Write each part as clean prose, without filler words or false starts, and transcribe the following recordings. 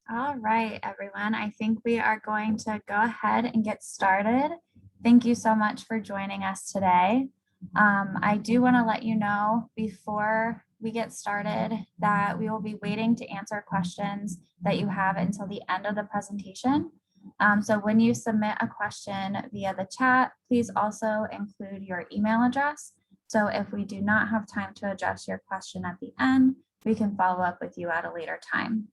All right, everyone. I think we are going to go ahead and get started. Thank you so much for joining us today. I do want to let you know before we get started that we will be waiting to answer questions that you have until the end of the presentation. So when you submit a question via the chat, please also include your email address. So if we do not have time to address your question at the end, we can follow up with you at a later time.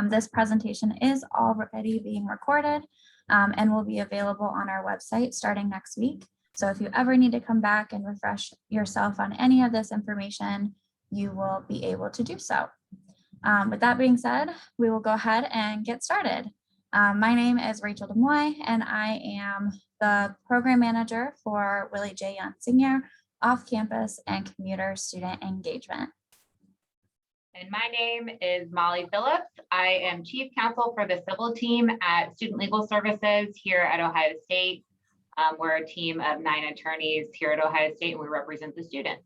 This presentation is already being recorded and will be available on our website starting next week. So if you ever need to come back and refresh yourself on any of this information, you will be able to do so. With that being said, we will go ahead and get started. My name is Rachel DeMoy, and I am the program manager for Willie J. Senior Off-Campus and Commuter Student Engagement. And my name is Molly Phillips. I am Chief Counsel for the Civil Team at Student Legal Services here at Ohio State. We're a team of 9 attorneys here at Ohio State, and we represent the students.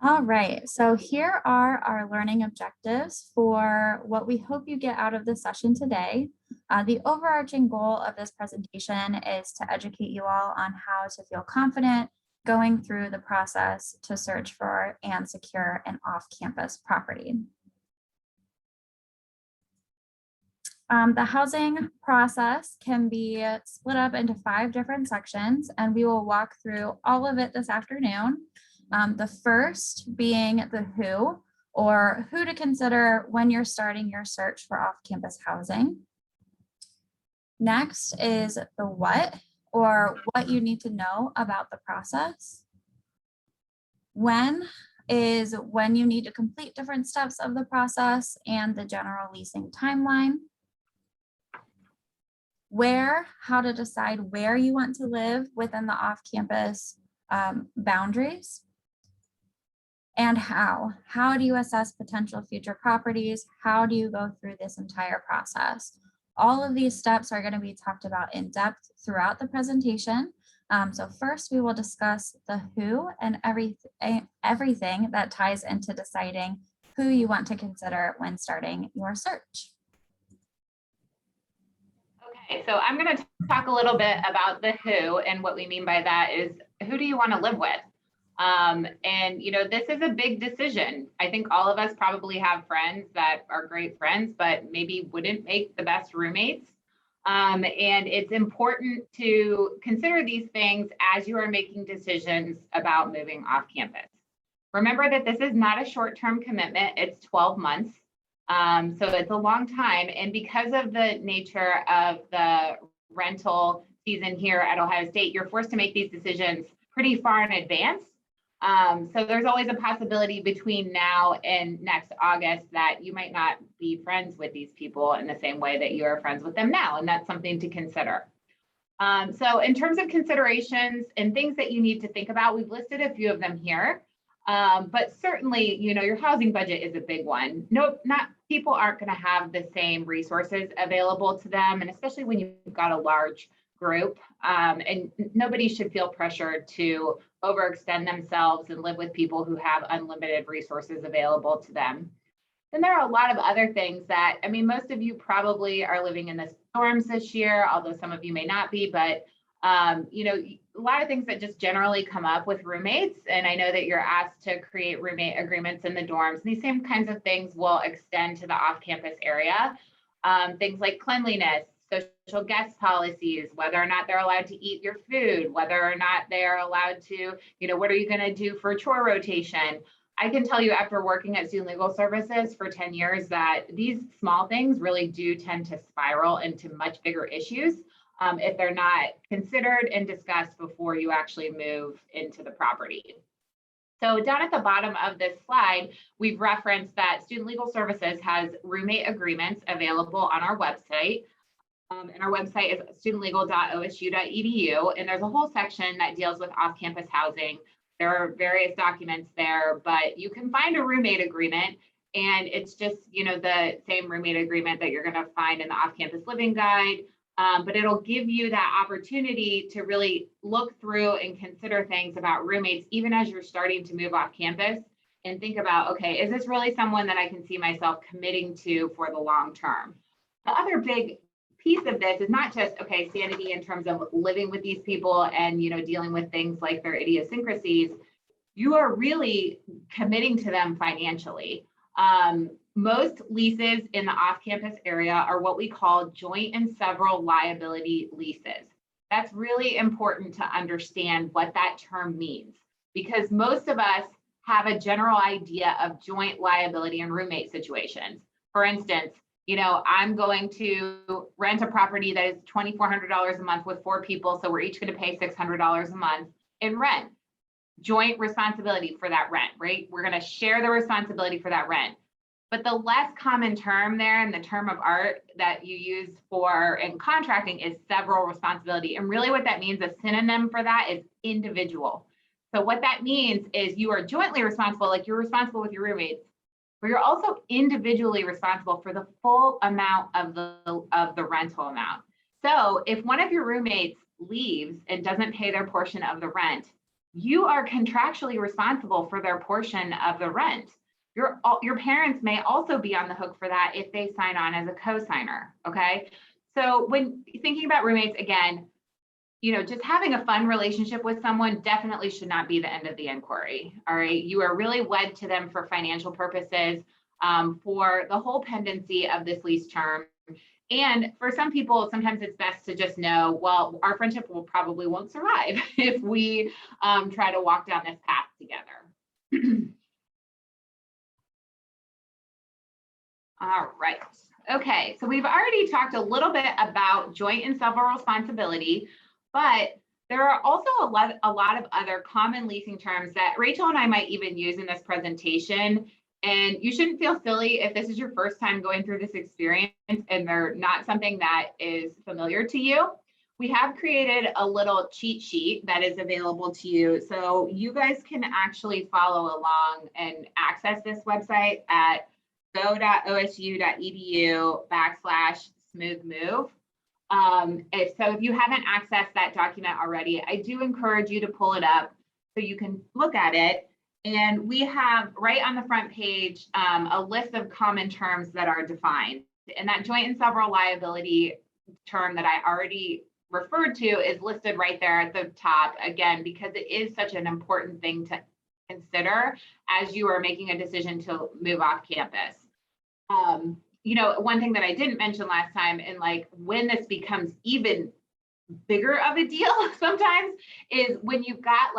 All right, so here are our learning objectives for what we hope you get out of this session today. The overarching goal of this presentation is to educate you all on how to feel confident going through the process to search for and secure an off-campus property. The housing process can be split up into 5 different sections, and we will walk through all of it this afternoon. The first being the who, or who to consider when you're starting your search for off-campus housing. Next is the what, or what you need to know about the process. When is when you need to complete different steps of the process and the general leasing timeline. Where, how to decide where you want to live within the off-campus boundaries. And how do you assess potential future properties? How do you go through this entire process? All of these steps are going to be talked about in depth throughout the presentation. So first we will discuss the who and everything that ties into deciding who you want to consider when starting your search. Okay, so I'm going to talk a little bit about the who, and what we mean by that is who do you want to live with? And you know, this is a big decision. I think all of us probably have friends that are great friends, but maybe wouldn't make the best roommates. And it's important to consider these things as you are making decisions about moving off campus. Remember that this is not a short-term commitment, it's 12 months. So it's a long time. And because of the nature of the rental season here at Ohio State, you're forced to make these decisions pretty far in advance. So there's always a possibility between now and next August that you might not be friends with these people in the same way that you are friends with them now, and that's something to consider. So in terms of considerations and things that you need to think about, we've listed a few of them here, but certainly, you know, your housing budget is a big one. People aren't going to have the same resources available to them, and especially when you've got a large group, and nobody should feel pressured to overextend themselves and live with people who have unlimited resources available to them. Then there are a lot of other things that, I mean, most of you probably are living in the dorms this year, although some of you may not be, but you know, a lot of things that just generally come up with roommates. And I know that you're asked to create roommate agreements in the dorms. These same kinds of things will extend to the off-campus area. Things like cleanliness, social guest policies, whether or not they're allowed to eat your food, whether or not they are allowed to, you know, what are you going to do for chore rotation? I can tell you after working at Student Legal Services for 10 years that these small things really do tend to spiral into much bigger issues if they're not considered and discussed before you actually move into the property. So down at the bottom of this slide, we've referenced that Student Legal Services has roommate agreements available on our website. And our website is studentlegal.osu.edu, and there's a whole section that deals with off-campus housing. There are various documents there, but you can find a roommate agreement, and it's just, you know, the same roommate agreement that you're going to find in the off-campus living guide. but it'll give you that opportunity to really look through and consider things about roommates, even as you're starting to move off campus, and think about, okay, is this really someone that I can see myself committing to for the long term? The other big piece of this is not just, okay, sanity in terms of living with these people and, dealing with things like their idiosyncrasies. You are really committing to them financially. Most leases in the off-campus area are what we call joint and several liability leases. That's really important to understand what that term means, because most of us have a general idea of joint liability and roommate situations. For instance, I'm going to rent a property that is $2,400 a month with 4 people, so we're each going to pay $600 a month in rent. Joint responsibility for that rent, right? We're going to share the responsibility for that rent. But the less common term there, and the term of art that you use for in contracting, is several responsibility. And really what that means, a synonym for that, is individual. So what that means is you are jointly responsible, like you're responsible with your roommates, but you're also individually responsible for the full amount of the rental amount. So if one of your roommates leaves and doesn't pay their portion of the rent, you are contractually responsible for their portion of the rent. Your parents may also be on the hook for that if they sign on as a co-signer, okay? So when thinking about roommates, again, just having a fun relationship with someone definitely should not be the end of the inquiry, all right? You are really wed to them for financial purposes, for the whole pendency of this lease term. And for some people, sometimes it's best to just know, well, our friendship probably won't survive if we try to walk down this path together. All right. Okay, so we've already talked a little bit about joint and several responsibility, but there are also a lot of other common leasing terms that Rachel and I might even use in this presentation. And you shouldn't feel silly if this is your first time going through this experience and they're not something that is familiar to you. We have created a little cheat sheet that is available to you. So you guys can actually follow along and access this website at go.osu.edu/smoothmove. If you haven't accessed that document already, I do encourage you to pull it up so you can look at it. And we have right on the front page a list of common terms that are defined. And that joint and several liability term that I already referred to is listed right there at the top, again, because it is such an important thing to consider as you are making a decision to move off campus. One thing that I didn't mention last time, and like when this becomes even bigger of a deal sometimes, is when you've got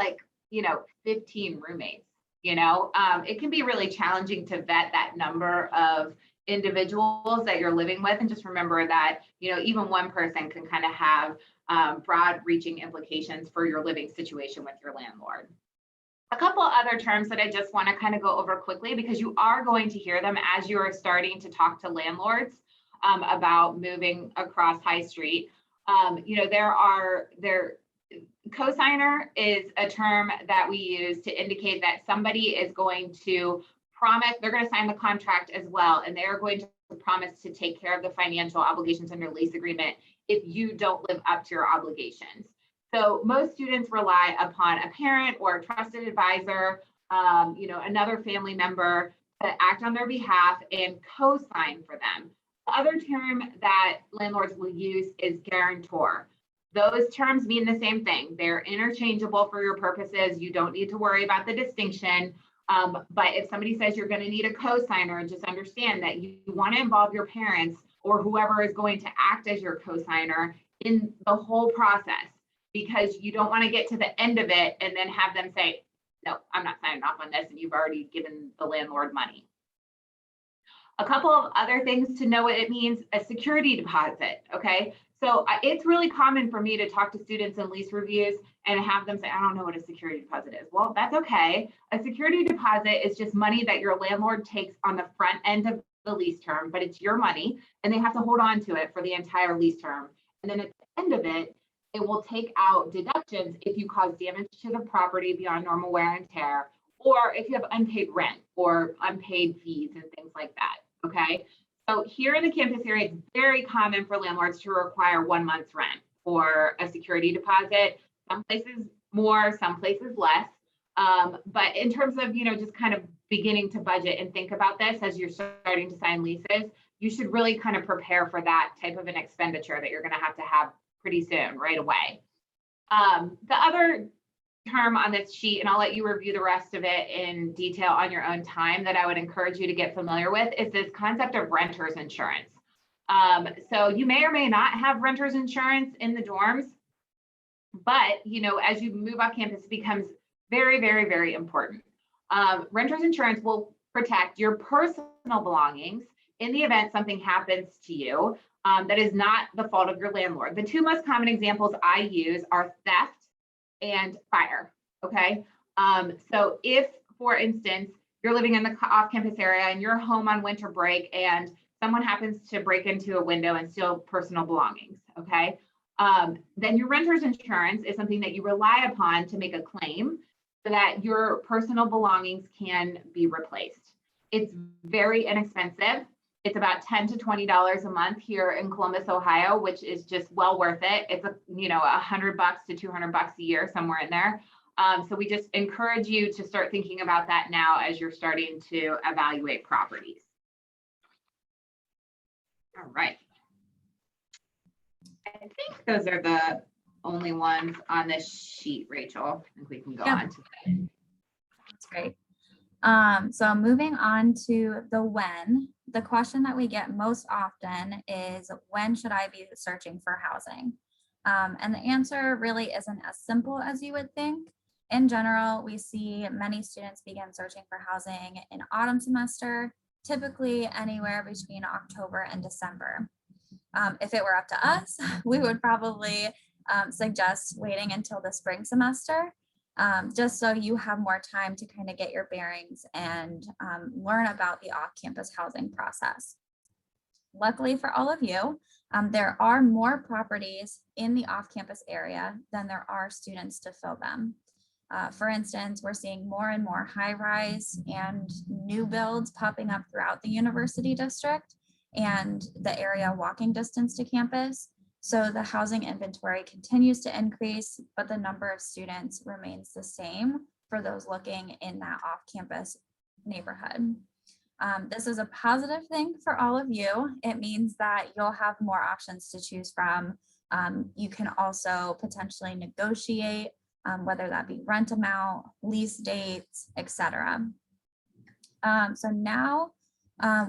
15 roommates. It can be really challenging to vet that number of individuals that you're living with, and just remember that even one person can kind of have broad reaching implications for your living situation with your landlord. A couple other terms that I just want to kind of go over quickly, because you are going to hear them as you are starting to talk to landlords about moving across High Street. Co-signer is a term that we use to indicate that somebody is going to promise, they're going to sign the contract as well, and they're going to promise to take care of the financial obligations under lease agreement if you don't live up to your obligations. So most students rely upon a parent or a trusted advisor, another family member to act on their behalf and co-sign for them. The other term that landlords will use is guarantor. Those terms mean the same thing. They're interchangeable for your purposes. You don't need to worry about the distinction. But if somebody says you're going to need a co-signer, just understand that you want to involve your parents or whoever is going to act as your co-signer in the whole process, because you don't want to get to the end of it and then have them say, no, I'm not signing off on this, and you've already given the landlord money. A couple of other things to know what it means: a security deposit, okay? So it's really common for me to talk to students in lease reviews and have them say, I don't know what a security deposit is. Well, that's okay. A security deposit is just money that your landlord takes on the front end of the lease term, but it's your money, and they have to hold on to it for the entire lease term. And then at the end of it, it will take out deductions if you cause damage to the property beyond normal wear and tear, or if you have unpaid rent or unpaid fees and things like that, okay? So here in the campus area, it's very common for landlords to require 1 month's rent for a security deposit. Some places more, some places less. But in terms of, just kind of beginning to budget and think about this as you're starting to sign leases, you should really kind of prepare for that type of an expenditure that you're going to have pretty soon, right away. The other term on this sheet, and I'll let you review the rest of it in detail on your own time, that I would encourage you to get familiar with, is this concept of renter's insurance. So you may or may not have renter's insurance in the dorms, but as you move off campus, it becomes very, very, very important. Renter's insurance will protect your personal belongings in the event something happens to you that is not the fault of your landlord. The two most common examples I use are theft and fire, okay? So if, for instance, you're living in the off-campus area and you're home on winter break and someone happens to break into a window and steal personal belongings, okay? Then your renter's insurance is something that you rely upon to make a claim so that your personal belongings can be replaced. It's very inexpensive. It's about $10 to $20 a month here in Columbus, Ohio, which is just well worth it. It's $100 to $200 a year, somewhere in there. So we just encourage you to start thinking about that now as you're starting to evaluate properties. All right. I think those are the only ones on this sheet, Rachel. I think we can go on to that. That's great. So moving on to the when, the question that we get most often is, when should I be searching for housing? And the answer really isn't as simple as you would think. In general, we see many students begin searching for housing in autumn semester, typically anywhere between October and December. If it were up to us, we would probably suggest waiting until the spring semester, just so you have more time to kind of get your bearings and learn about the off-campus housing process. Luckily for all of you, there are more properties in the off-campus area than there are students to fill them. For instance, we're seeing more and more high-rise and new builds popping up throughout the university district and the area walking distance to campus. So the housing inventory continues to increase, but the number of students remains the same for those looking in that off-campus neighborhood. This is a positive thing for all of you. It means that you'll have more options to choose from. You can also potentially negotiate, whether that be rent amount, lease dates, etc. So now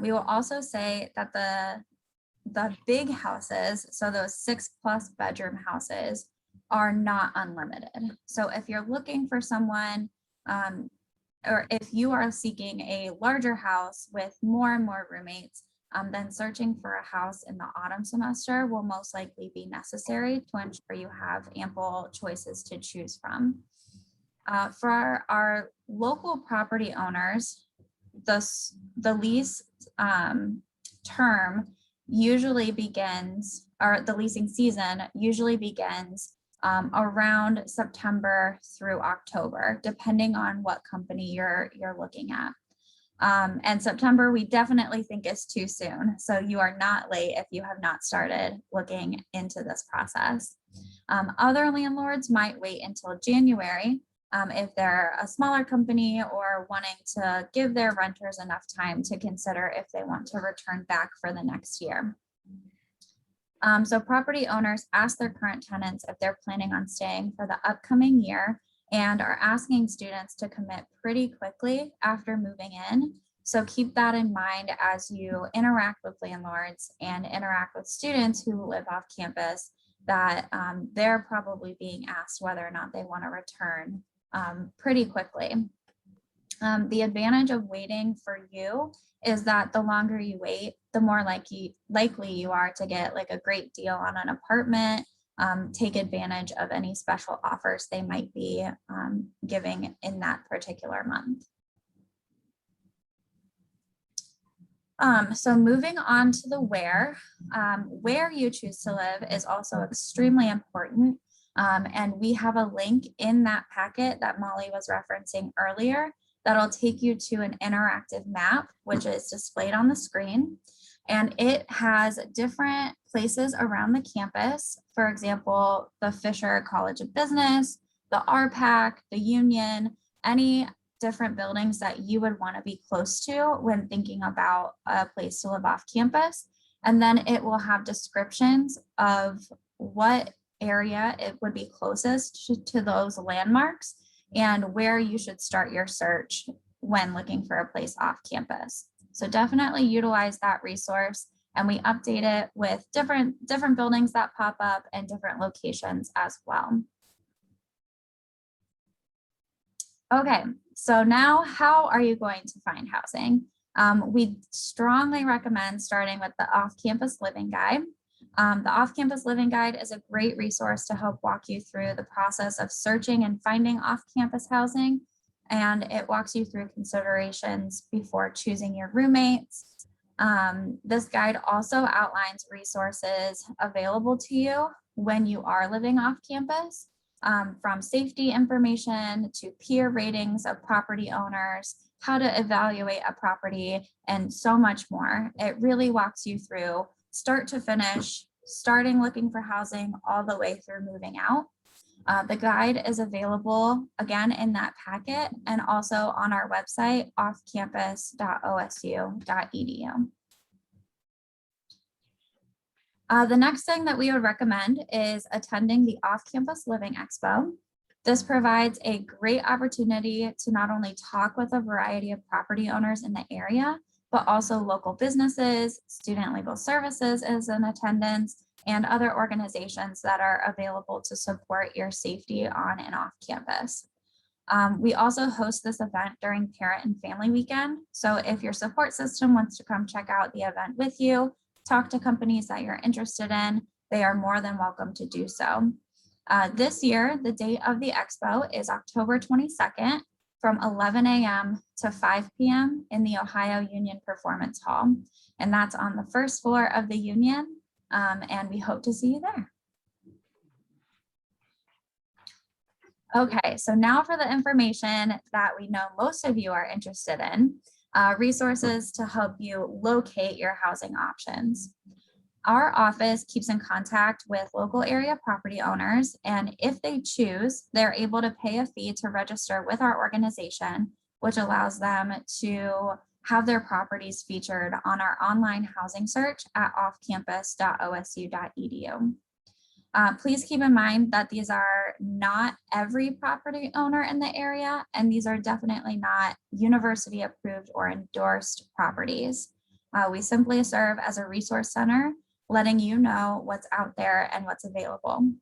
we will also say that the big houses, so those 6+ bedroom houses, are not unlimited. So if you're looking for someone, or if you are seeking a larger house with more and more roommates, then searching for a house in the autumn semester will most likely be necessary to ensure you have ample choices to choose from. For our local property owners, the lease term usually begins, or the leasing season usually begins around September through October, depending on what company you're looking at. And September, we definitely think is too soon. So you are not late if you have not started looking into this process. Other landlords might wait until January if they're a smaller company or wanting to give their renters enough time to consider if they want to return back for the next year. So property owners ask their current tenants if they're planning on staying for the upcoming year and are asking students to commit pretty quickly after moving in. So keep that in mind as you interact with landlords and interact with students who live off campus, that they're probably being asked whether or not they want to return pretty quickly. The advantage of waiting for you is that the longer you wait, the more likely you are to get like a great deal on an apartment, take advantage of any special offers they might be giving in that particular month. So moving on to the where you choose to live is also extremely important. And we have a link in that packet that Molly was referencing earlier that'll take you to an interactive map, which is displayed on the screen. And it has different places around the campus. For example, the Fisher College of Business, the RPAC, the Union, any different buildings that you would want to be close to when thinking about a place to live off campus. And then it will have descriptions of what area it would be closest to those landmarks and where you should start your search when looking for a place off campus. So definitely utilize that resource, and we update it with different buildings that pop up and different locations as well. Okay, so now how are you going to find housing? We strongly recommend starting with the Off-Campus Living Guide. The Off-Campus Living Guide is a great resource to help walk you through the process of searching and finding off-campus housing, and it walks you through considerations before choosing your roommates. This guide also outlines resources available to you when you are living off campus, from safety information to peer ratings of property owners, how to evaluate a property, and so much more. It really walks you through start to finish, starting looking for housing all the way through moving out. The guide is available again in that packet and also on our website, offcampus.osu.edu. The next thing that we would recommend is attending the Off-Campus Living Expo. This provides a great opportunity to not only talk with a variety of property owners in the area, but also local businesses, Student Legal Services is in attendance, and other organizations that are available to support your safety on and off campus. We also host this event during Parent and Family Weekend. So if your support system wants to come check out the event with you, talk to companies that you're interested in, they are more than welcome to do so. This year, the date of the expo is October 22nd from 11 a.m. to 5 p.m. in the Ohio Union Performance Hall. And that's on the first floor of the Union. And we hope to see you there. Okay, so now for the information that we know most of you are interested in, resources to help you locate your housing options. Our office keeps in contact with local area property owners, and if they choose, they're able to pay a fee to register with our organization, which allows them to have their properties featured on our online housing search at offcampus.osu.edu. Please keep in mind that these are not every property owner in the area, and these are definitely not university approved or endorsed properties. We simply serve as a resource center, letting you know what's out there and what's available.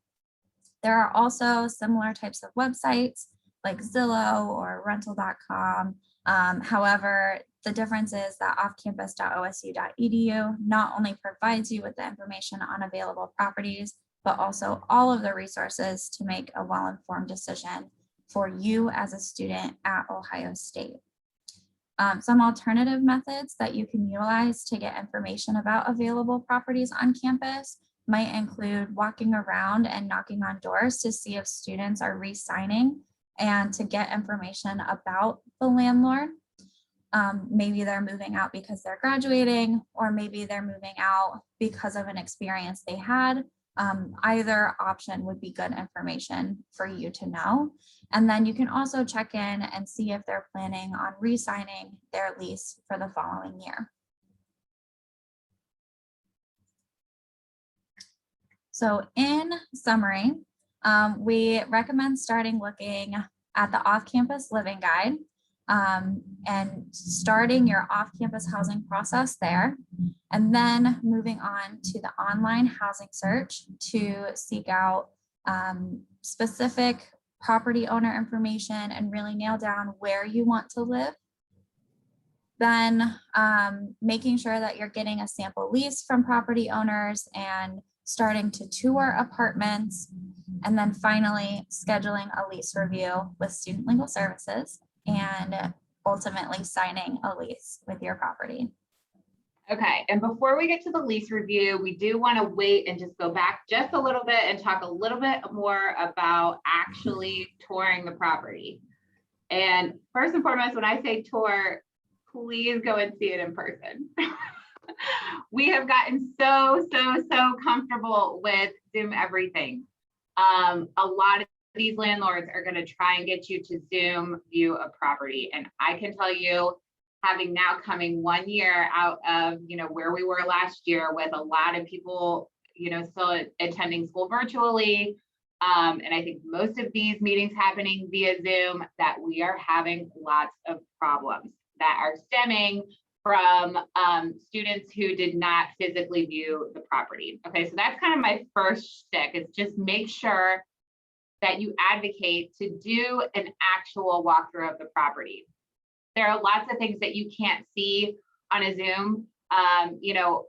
There are also similar types of websites like Zillow or rental.com. However, the difference is that offcampus.osu.edu not only provides you with the information on available properties, but also all of the resources to make a well-informed decision for you as a student at Ohio State. Some alternative methods that you can utilize to get information about available properties on campus might include walking around and knocking on doors to see if students are re-signing and to get information about the landlord. Maybe they're moving out because they're graduating, or maybe they're moving out because of an experience they had. Either option would be good information for you to know. And then you can also check in and see if they're planning on re-signing their lease for the following year. So in summary, we recommend starting looking at the Off-Campus Living Guide and starting your off-campus housing process there, and then moving on to the online housing search to seek out specific property owner information and really nail down where you want to live. Then making sure that you're getting a sample lease from property owners and starting to tour apartments. And then finally scheduling a lease review with Student Legal Services and ultimately signing a lease with your property. Okay, and before we get to the lease review, we do want to wait and just go back just a little bit and talk a little bit more about actually touring the property. And first and foremost, when I say tour, please go and see it in person. We have gotten so comfortable with Zoom everything. A lot of these landlords are going to try and get you to Zoom view a property. And I can tell you, having now coming 1 year out of, where we were last year with a lot of people, still attending school virtually. And I think most of these meetings happening via Zoom, that we are having lots of problems that are stemming from students who did not physically view the property. Okay, so that's kind of my first shtick, is just make sure that you advocate to do an actual walkthrough of the property. There are lots of things that you can't see on a Zoom,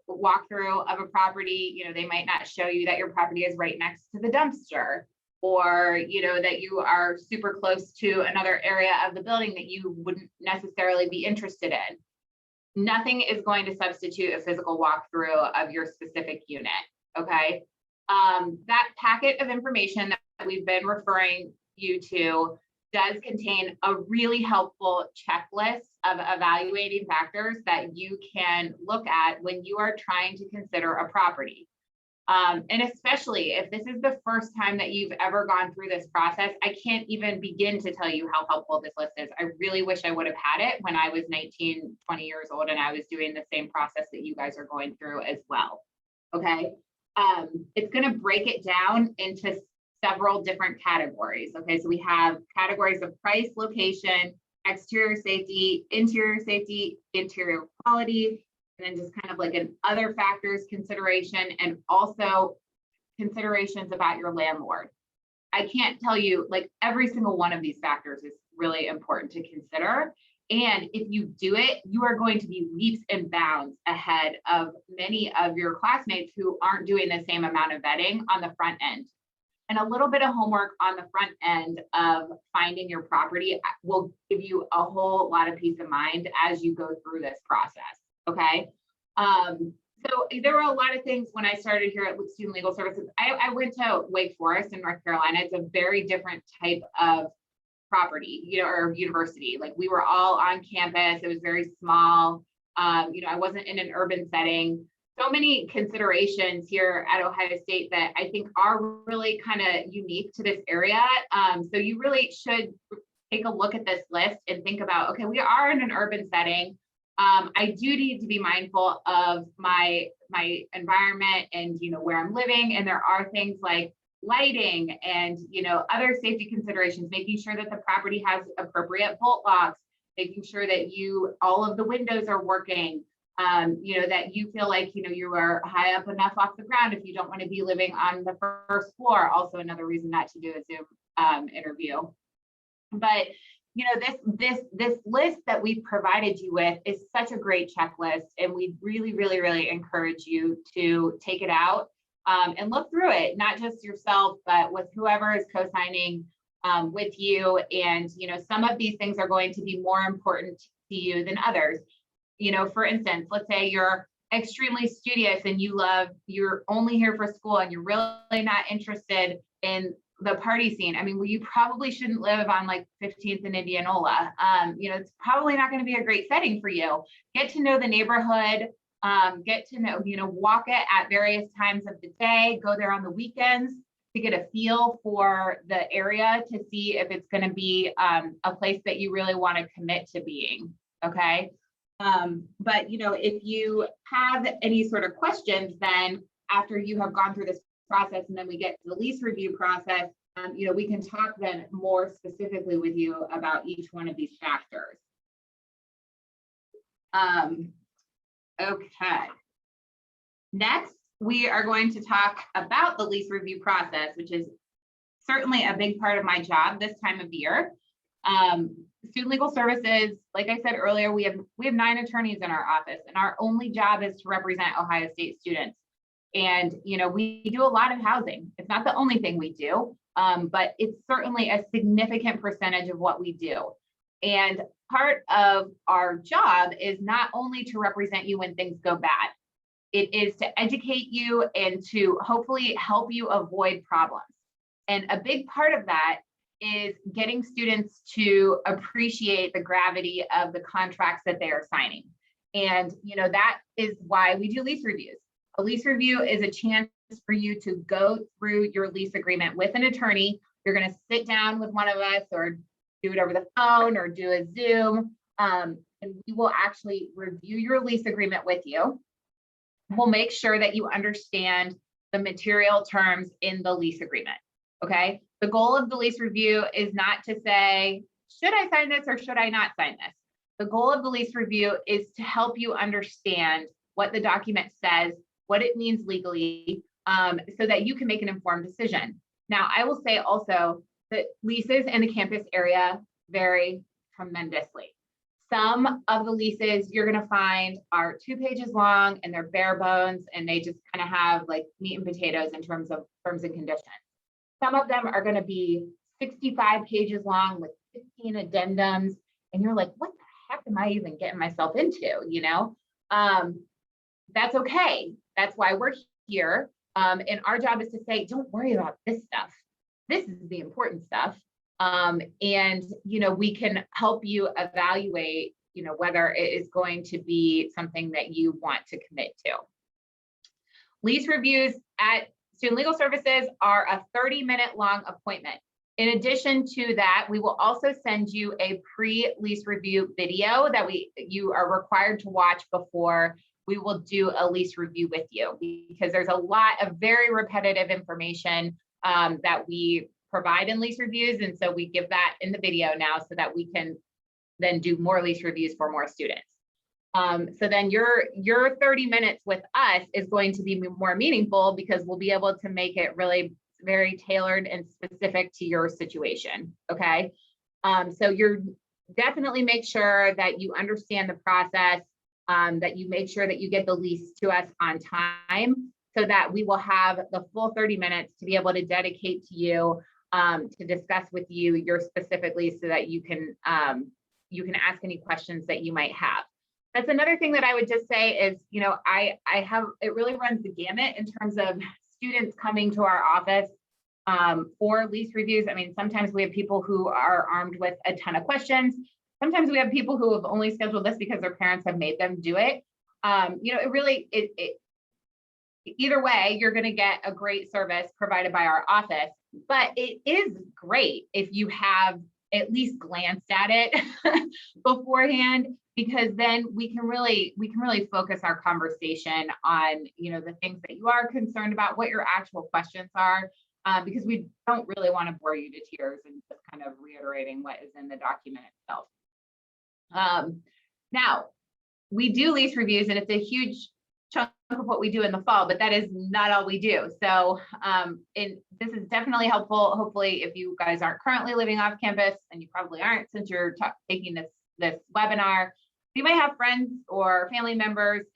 walkthrough of a property. They might not show you that your property is right next to the dumpster, or, that you are super close to another area of the building that you wouldn't necessarily be interested in. Nothing is going to substitute a physical walkthrough of your specific unit, okay? That packet of information that we've been referring you to does contain a really helpful checklist of evaluating factors that you can look at when you are trying to consider a property. And especially if this is the first time that you've ever gone through this process, I can't even begin to tell you how helpful this list is. I really wish I would have had it when I was 19, 20 years old, and I was doing the same process that you guys are going through as well, okay? It's gonna break it down into several different categories, okay? So we have categories of price, location, exterior safety, interior quality, and then just kind of like an other factors consideration, and also considerations about your landlord. I can't tell you, like, every single one of these factors is really important to consider. And if you do it, you are going to be leaps and bounds ahead of many of your classmates who aren't doing the same amount of vetting on the front end. And a little bit of homework on the front end of finding your property will give you a whole lot of peace of mind as you go through this process, okay? So there were a lot of things when I started here at Student Legal Services. I went to Wake Forest in North Carolina. It's a very different type of property, or university. Like, we were all on campus. It was very small. I wasn't in an urban setting. So many considerations here at Ohio State that I think are really kind of unique to this area. So you really should take a look at this list and think about, okay, we are in an urban setting. I do need to be mindful of my environment and, where I'm living. And there are things like lighting and, other safety considerations, making sure that the property has appropriate bolt locks, making sure that all of the windows are working, that you feel like, you are high up enough off the ground if you don't want to be living on the first floor. Also another reason not to do a Zoom interview. But this list that we've provided you with is such a great checklist, and we really encourage you to take it out and look through it, not just yourself, but with whoever is co-signing with you. And some of these things are going to be more important to you than others. For instance, let's say you're extremely studious and you're only here for school and you're really not interested in the party scene. I mean, well, you probably shouldn't live on like 15th and Indianola. It's probably not going to be a great setting for you. Get to know the neighborhood, get to know, walk it at various times of the day, go there on the weekends to get a feel for the area to see if it's going to be a place that you really want to commit to being. Okay. But, if you have any sort of questions, then after you have gone through this process, and then we get to the lease review process, we can talk then more specifically with you about each one of these factors. Okay. Next, we are going to talk about the lease review process, which is certainly a big part of my job this time of year. Student Legal Services, like I said earlier, we have 9 attorneys in our office, and our only job is to represent Ohio State students. And, we do a lot of housing. It's not the only thing we do, but it's certainly a significant percentage of what we do. And part of our job is not only to represent you when things go bad, it is to educate you and to hopefully help you avoid problems. And a big part of that is getting students to appreciate the gravity of the contracts that they are signing. And, that is why we do lease reviews. A lease review is a chance for you to go through your lease agreement with an attorney. You're going to sit down with one of us or do it over the phone or do a Zoom. And we will actually review your lease agreement with you. We'll make sure that you understand the material terms in the lease agreement. Okay. The goal of the lease review is not to say, should I sign this or should I not sign this? The goal of the lease review is to help you understand what the document says, what it means legally, so that you can make an informed decision. Now, I will say also that leases in the campus area vary tremendously. Some of the leases you're going to find are 2 pages long and they're bare bones and they just kind of have like meat and potatoes in terms of terms and conditions. Some of them are going to be 65 pages long with 15 addendums. And you're like, what the heck am I even getting myself into? That's okay. That's why we're here. And our job is to say, don't worry about this stuff. This is the important stuff. And, we can help you evaluate, whether it is going to be something that you want to commit to. Lease reviews at Student Legal Services are a 30-minute long appointment. In addition to that, we will also send you a pre-lease review video that you are required to watch before we will do a lease review with you, because there's a lot of very repetitive information that we provide in lease reviews. And so we give that in the video now so that we can then do more lease reviews for more students. So then your 30 minutes with us is going to be more meaningful because we'll be able to make it really very tailored and specific to your situation. Okay. So you're definitely make sure that you understand the process, that you make sure that you get the lease to us on time so that we will have the full 30 minutes to be able to dedicate to you, to discuss with you your specifically so that you can ask any questions that you might have. That's another thing that I would just say is, it really runs the gamut in terms of students coming to our office for lease reviews. I mean, sometimes we have people who are armed with a ton of questions. Sometimes we have people who have only scheduled this because their parents have made them do it. Either way, you're going to get a great service provided by our office, but it is great if you have at least glanced at it beforehand, because then we can really focus our conversation on, the things that you are concerned about, what your actual questions are, because we don't really want to bore you to tears and just kind of reiterating what is in the document itself. Now, we do lease reviews, and it's a huge chunk of what we do in the fall, but that is not all we do. So this is definitely helpful. Hopefully, if you guys aren't currently living off campus, and you probably aren't since you're taking this webinar, you might have friends or family members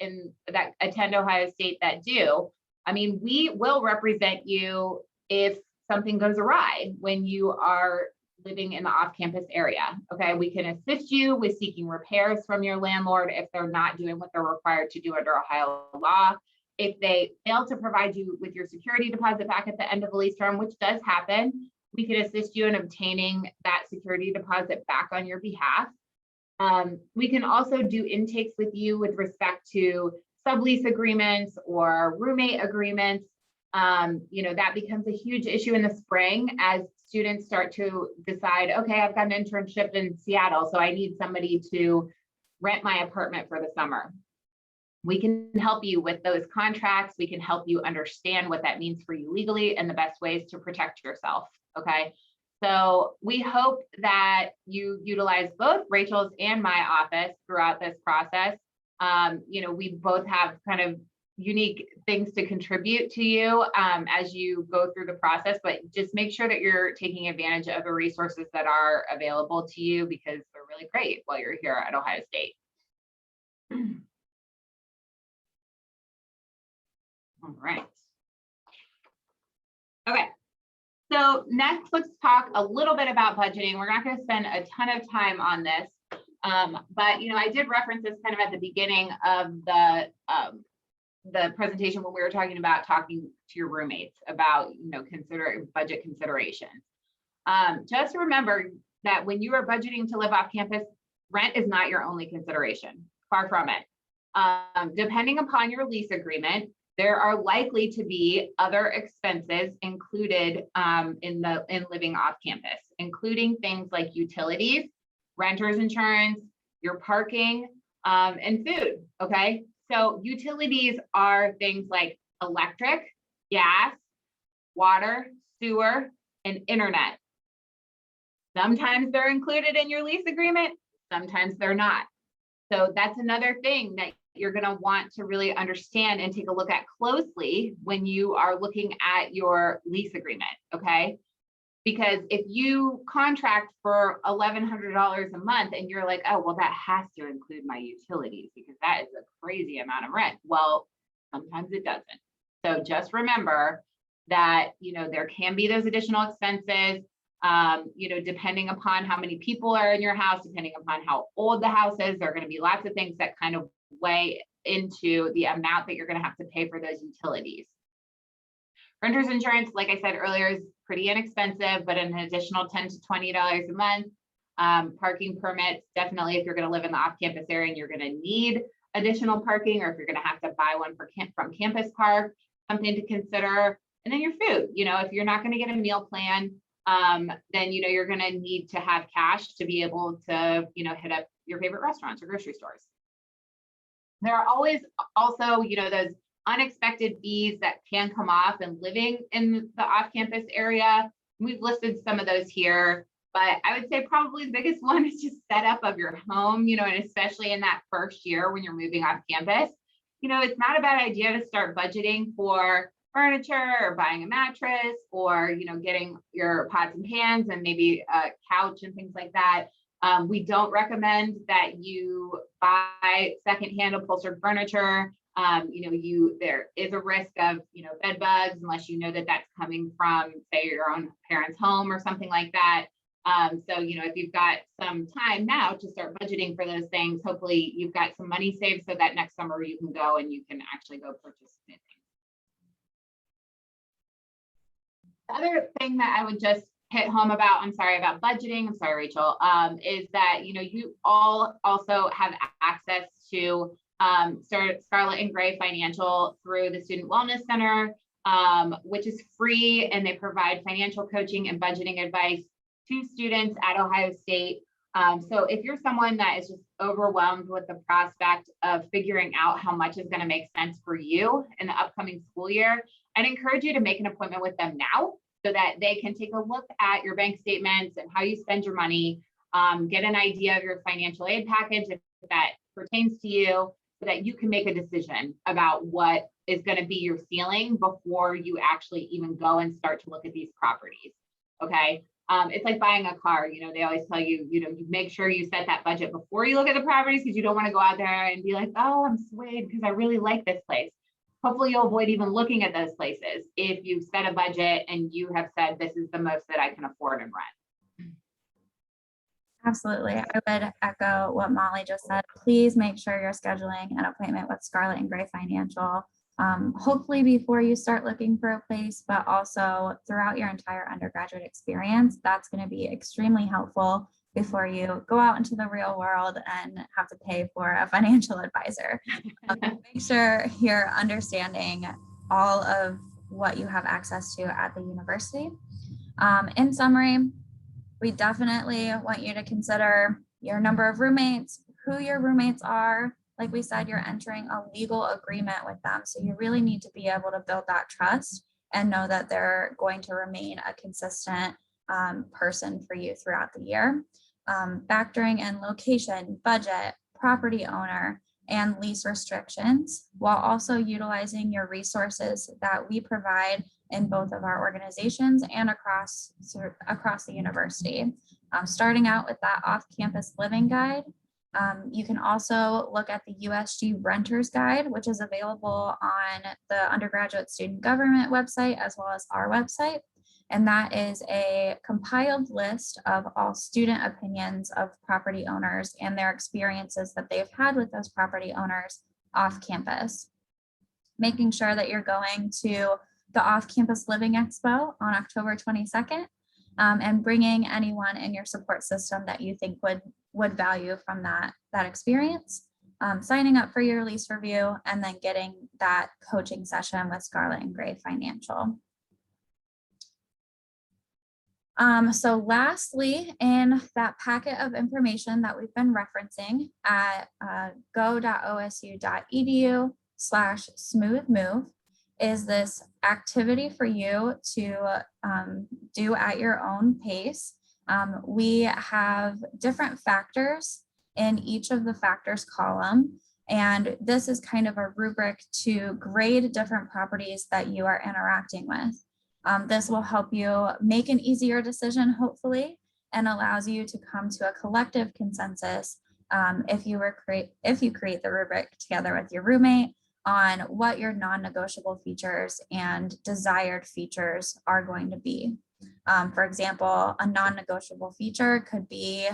that attend Ohio State that do. I mean, we will represent you if something goes awry when you are living in the off-campus area. Okay, we can assist you with seeking repairs from your landlord if they're not doing what they're required to do under Ohio law. If they fail to provide you with your security deposit back at the end of the lease term, which does happen, we can assist you in obtaining that security deposit back on your behalf. We can also do intakes with you with respect to sublease agreements or roommate agreements. That becomes a huge issue in the spring as students start to decide, okay, I've got an internship in Seattle, so I need somebody to rent my apartment for the summer. We can help you with those contracts. We can help you understand what that means for you legally and the best ways to protect yourself. Okay. So we hope that you utilize both Rachel's and my office throughout this process. We both have kind of unique things to contribute to you as you go through the process, but just make sure that you're taking advantage of the resources that are available to you because they're really great while you're here at Ohio State. All right. Okay. So next, let's talk a little bit about budgeting. We're not going to spend a ton of time on this, but I did reference this kind of at the beginning of the presentation when we were talking to your roommates about consider budget considerations. Just remember that when you are budgeting to live off campus, rent is not your only consideration. Far from it. Depending upon your lease agreement, there are likely to be other expenses included in living off campus, including things like utilities, renter's insurance, your parking, and food. Okay, so utilities are things like electric, gas, water, sewer, and internet. Sometimes they're included in your lease agreement, sometimes they're not. So that's another thing that you're going to want to really understand and take a look at closely when you are looking at your lease agreement, okay? Because if you contract for $1,100 a month and you're like, oh, well, that has to include my utilities because that is a crazy amount of rent. Well, sometimes it doesn't. So just remember that, there can be those additional expenses, depending upon how many people are in your house, depending upon how old the house is, there are going to be lots of things that kind of weigh into the amount that you're going to have to pay for those utilities. Renter's insurance, like I said earlier, is pretty inexpensive, but an additional $10 to $20 a month. Parking permits, definitely if you're going to live in the off-campus area and you're going to need additional parking, or if you're going to have to buy one from Campus Park, something to consider. And then your food, if you're not going to get a meal plan, then you're going to need to have cash to be able to hit up your favorite restaurants or grocery stores. There are always also those unexpected fees that can come off and living in the off-campus area. We've listed some of those here, but I would say probably the biggest one is just setup of your home, and especially in that first year when you're moving off campus. It's not a bad idea to start budgeting for furniture or buying a mattress or, getting your pots and pans and maybe a couch and things like that. We don't recommend that you buy secondhand upholstered furniture. There is a risk of, bed bugs unless you know that that's coming from, say, your own parents' home or something like that. So, if you've got some time now to start budgeting for those things, hopefully you've got some money saved so that next summer you can go and you can actually go purchase things. The other thing that I would just hit home about, I'm sorry about budgeting, I'm sorry, Rachel, is that, you all also have access to Scarlet and Gray Financial through the Student Wellness Center, which is free, and they provide financial coaching and budgeting advice to students at Ohio State. So if you're someone that is just overwhelmed with the prospect of figuring out how much is going to make sense for you in the upcoming school year, I'd encourage you to make an appointment with them now so that they can take a look at your bank statements and how you spend your money, get an idea of your financial aid package if that pertains to you, so that you can make a decision about what is going to be your ceiling before you actually even go and start to look at these properties. Okay. It's like buying a car. They always tell you, you make sure you set that budget before you look at the properties, because you don't want to go out there and be like, oh, I'm swayed because I really like this place. Hopefully you'll avoid even looking at those places if you've set a budget and you have said, this is the most that I can afford and rent. Absolutely. I would echo what Molly just said. Please make sure you're scheduling an appointment with Scarlet and Gray Financial, hopefully before you start looking for a place, but also throughout your entire undergraduate experience. That's going to be extremely helpful before you go out into the real world and have to pay for a financial advisor. Make sure you're understanding all of what you have access to at the university. In summary, we definitely want you to consider your number of roommates, who your roommates are. Like we said, you're entering a legal agreement with them. So you really need to be able to build that trust and know that they're going to remain a consistent person for you throughout the year. Factoring in location, budget, property owner, and lease restrictions, while also utilizing your resources that we provide in both of our organizations and across the university. Starting out with that off-campus living guide, you can also look at the USG Renters Guide, which is available on the undergraduate student government website as well as our website. And that is a compiled list of all student opinions of property owners and their experiences that they've had with those property owners off campus. Making sure that you're going to the Off-Campus Living Expo on October 22nd, and bringing anyone in your support system that you think would value from that experience. signing up for your lease review, and then getting that coaching session with Scarlett and Gray Financial. So lastly, in that packet of information that we've been referencing at go.osu.edu/smoothmove is this activity for you to do at your own pace. We have different factors in each of the factors column, and this is kind of a rubric to grade different properties that you are interacting with. This will help you make an easier decision, hopefully, and allows you to come to a collective consensus if you create the rubric together with your roommate on what your non-negotiable features and desired features are going to be. For example, a non-negotiable feature could be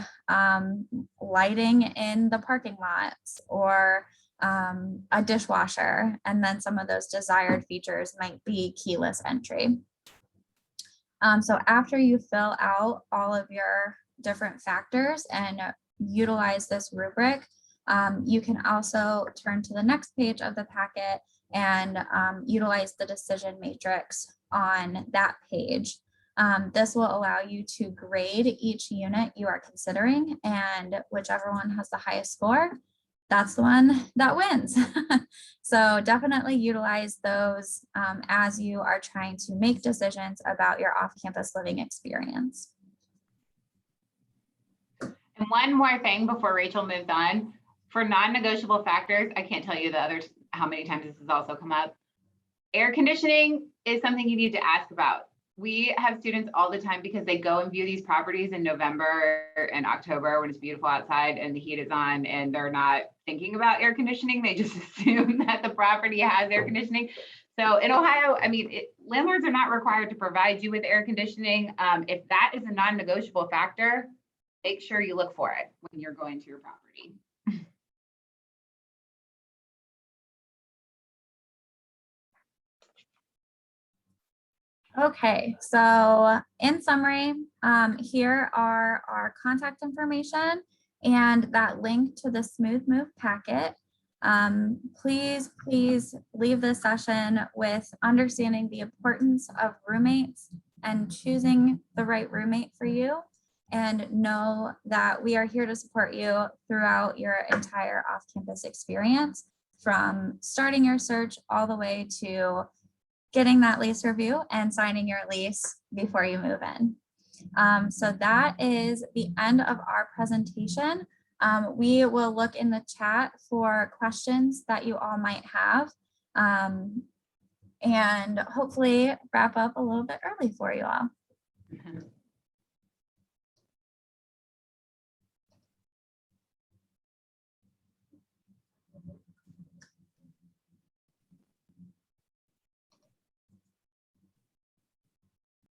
lighting in the parking lots, or a dishwasher, and then some of those desired features might be keyless entry. So after you fill out all of your different factors and utilize this rubric, you can also turn to the next page of the packet and utilize the decision matrix on that page. This will allow you to grade each unit you are considering, and whichever one has the highest score, that's the one that wins. So definitely utilize those as you are trying to make decisions about your off-campus living experience. And one more thing before Rachel moves on, for non-negotiable factors, I can't tell you the others, how many times this has also come up. Air conditioning is something you need to ask about. We have students all the time because they go and view these properties in November and October when it's beautiful outside and the heat is on, and they're not thinking about air conditioning. They just assume that the property has air conditioning. So in Ohio, I mean, landlords are not required to provide you with air conditioning. If that is a non-negotiable factor, make sure you look for it when you're going to your property. Okay, so in summary, here are our contact information and that link to the Smooth Move packet. Please leave this session with understanding the importance of roommates and choosing the right roommate for you, and know that we are here to support you throughout your entire off-campus experience, from starting your search all the way to getting that lease review and signing your lease before you move in. So that is the end of our presentation. We will look in the chat for questions that you all might have, and hopefully wrap up a little bit early for you all.